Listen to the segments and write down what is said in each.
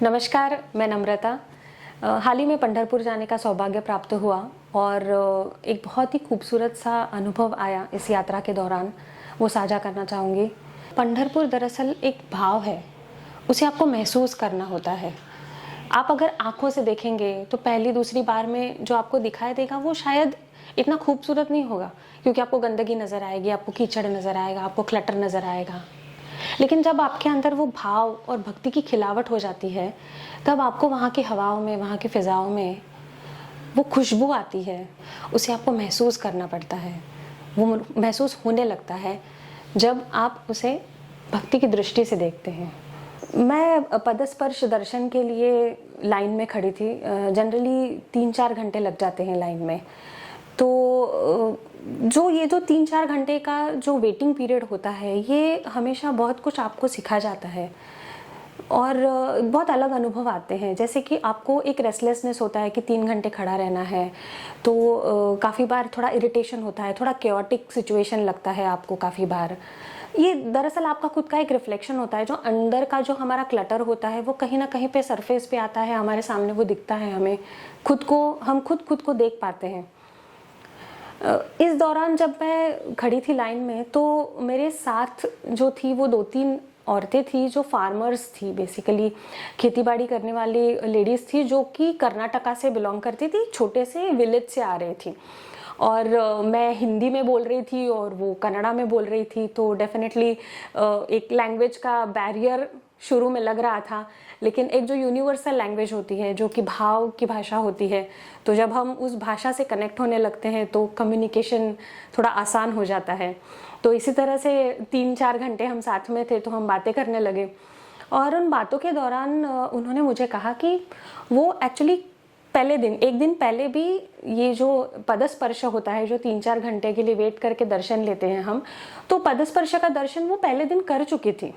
नमस्कार, मैं नम्रता। हाल ही में पंढरपुर जाने का सौभाग्य प्राप्त हुआ और एक बहुत ही खूबसूरत सा अनुभव आया इस यात्रा के दौरान, वो साझा करना चाहूँगी। पंढरपुर दरअसल एक भाव है, उसे आपको महसूस करना होता है। आप अगर आँखों से देखेंगे तो पहली दूसरी बार में जो आपको दिखाई देगा वो शायद इतना खूबसूरत नहीं होगा, क्योंकि आपको गंदगी नज़र आएगी, आपको कीचड़ नज़र आएगा, आपको क्लटर नज़र आएगा। लेकिन जब आपके अंदर वो भाव और भक्ति की खिलावट हो जाती है, तब आपको वहाँ की हवाओं में, वहाँ की फ़िज़ाओं में वो खुशबू आती है, उसे आपको महसूस करना पड़ता है। वो महसूस होने लगता है जब आप उसे भक्ति की दृष्टि से देखते हैं। मैं पदस्पर्श दर्शन के लिए लाइन में खड़ी थी। जनरली 3-4 घंटे लग जाते हैं लाइन में। तो जो 3-4 घंटे का जो वेटिंग पीरियड होता है, ये हमेशा बहुत कुछ आपको सिखा जाता है और बहुत अलग अनुभव आते हैं। जैसे कि आपको एक रेस्टलेसनेस होता है कि 3 घंटे खड़ा रहना है, तो काफ़ी बार थोड़ा इरिटेशन होता है, थोड़ा केओटिक सिचुएशन लगता है आपको काफ़ी बार। ये दरअसल आपका खुद का एक रिफ्लेक्शन होता है, जो अंदर का जो हमारा क्लटर होता है वो कहीं ना कहीं पे सरफेस पे आता है, हमारे सामने वो दिखता है हमें। हम खुद को देख पाते हैं। इस दौरान जब मैं खड़ी थी लाइन में, तो मेरे साथ जो थी वो 2-3 औरतें थी जो फार्मर्स थी, बेसिकली खेतीबाड़ी करने वाली लेडीज़ थी, जो कि कर्नाटका से बिलोंग करती थी, छोटे से विलेज से आ रही थी। और मैं हिंदी में बोल रही थी और वो कन्नड़ा में बोल रही थी, तो डेफिनेटली एक लैंग्वेज का बैरियर शुरू में लग रहा था। लेकिन एक जो यूनिवर्सल लैंग्वेज होती है, जो कि भाव की भाषा होती है, तो जब हम उस भाषा से कनेक्ट होने लगते हैं तो कम्युनिकेशन थोड़ा आसान हो जाता है। तो इसी तरह से 3-4 घंटे हम साथ में थे, तो हम बातें करने लगे और उन बातों के दौरान उन्होंने मुझे कहा कि वो एक्चुअली पहले दिन, एक दिन पहले भी ये जो पदस्पर्श होता है, जो 3-4 घंटे के लिए वेट करके दर्शन लेते हैं हम, तो पदस्पर्श का दर्शन वो पहले दिन कर चुकी थी।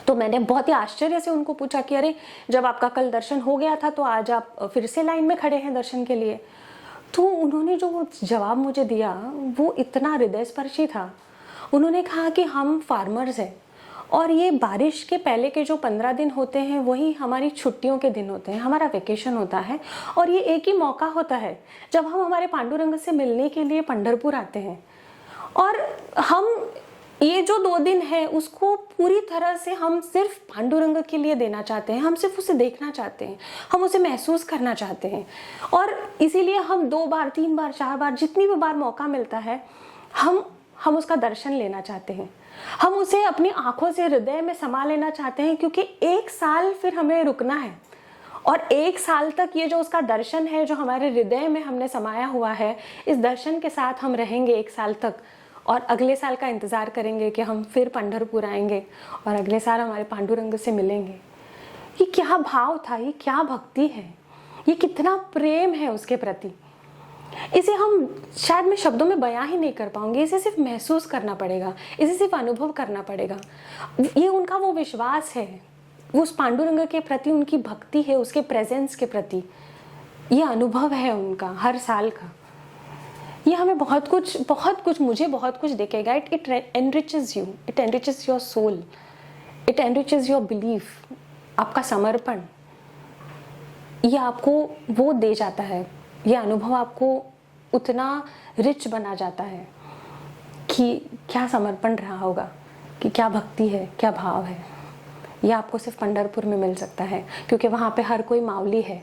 तो मैंने बहुत ही आश्चर्य से उनको पूछा कि अरे, जब आपका कल दर्शन हो गया था तो आज आप फिर से लाइन में खड़े हैं दर्शन के लिए। तो उन्होंने जो जवाब मुझे दिया वो इतना हृदयस्पर्शी था। उन्होंने कहा कि हम फार्मर्स हैं और ये बारिश के पहले के जो 15 दिन होते हैं वही हमारी छुट्टियों के दिन होते हैं, हमारा वेकेशन होता है और ये एक ही मौका होता है जब हम हमारे पांडुरंग से मिलने के लिए पंढरपुर आते हैं। और हम ये जो 2 दिन है उसको पूरी तरह से हम सिर्फ पांडुरंग के लिए देना चाहते हैं, हम सिर्फ उसे देखना चाहते हैं, हम उसे महसूस करना चाहते हैं। और इसीलिए हम 2 बार, 3 बार, 4 बार, जितनी भी बार मौका मिलता है, हम उसका दर्शन लेना चाहते हैं। हम उसे अपनी आंखों से हृदय में समा लेना चाहते हैं, क्योंकि 1 साल फिर हमें रुकना है और 1 साल तक ये जो उसका दर्शन है, जो हमारे हृदय में हमने समाया हुआ है, इस दर्शन के साथ हम रहेंगे 1 साल तक और अगले साल का इंतज़ार करेंगे कि हम फिर पंढरपुर आएंगे और अगले साल हमारे पांडुरंग से मिलेंगे। ये क्या भाव था, ये क्या भक्ति है, ये कितना प्रेम है उसके प्रति। इसे हम शायद मैं शब्दों में बयां ही नहीं कर पाऊंगी, इसे सिर्फ महसूस करना पड़ेगा, इसे सिर्फ अनुभव करना पड़ेगा। ये उनका वो विश्वास है, उस पांडुरंग के प्रति उनकी भक्ति है, उसके प्रेजेंस के प्रति ये अनुभव है उनका हर साल का। ये हमें बहुत कुछ मुझे बहुत कुछ देखेगा। It enriches you, it enriches your soul, it enriches your belief. आपका समर्पण ये आपको वो दे जाता है, ये अनुभव आपको उतना रिच बना जाता है कि क्या समर्पण रहा होगा, कि क्या भक्ति है, क्या भाव है। ये आपको सिर्फ पंढरपुर में मिल सकता है, क्योंकि वहाँ पे हर कोई मावली है,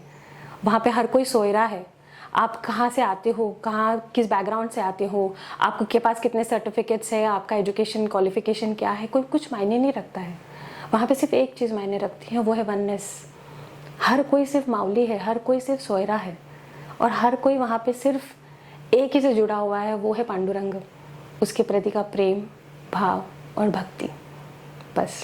वहाँ पे हर कोई सोयरा है। आप कहाँ से आते हो, किस बैकग्राउंड से आते हो, आपके पास कितने सर्टिफिकेट्स है, आपका एजुकेशन क्वालिफिकेशन क्या है, कोई कुछ मायने नहीं रखता है। वहाँ पे सिर्फ एक चीज़ मायने रखती है, वो है वननेस। हर कोई सिर्फ मावली है, हर कोई सिर्फ सोयरा है और हर कोई वहाँ पे सिर्फ एक ही से जुड़ा हुआ है, वो है पांडुरंग, उसके प्रति का प्रेम, भाव और भक्ति। बस।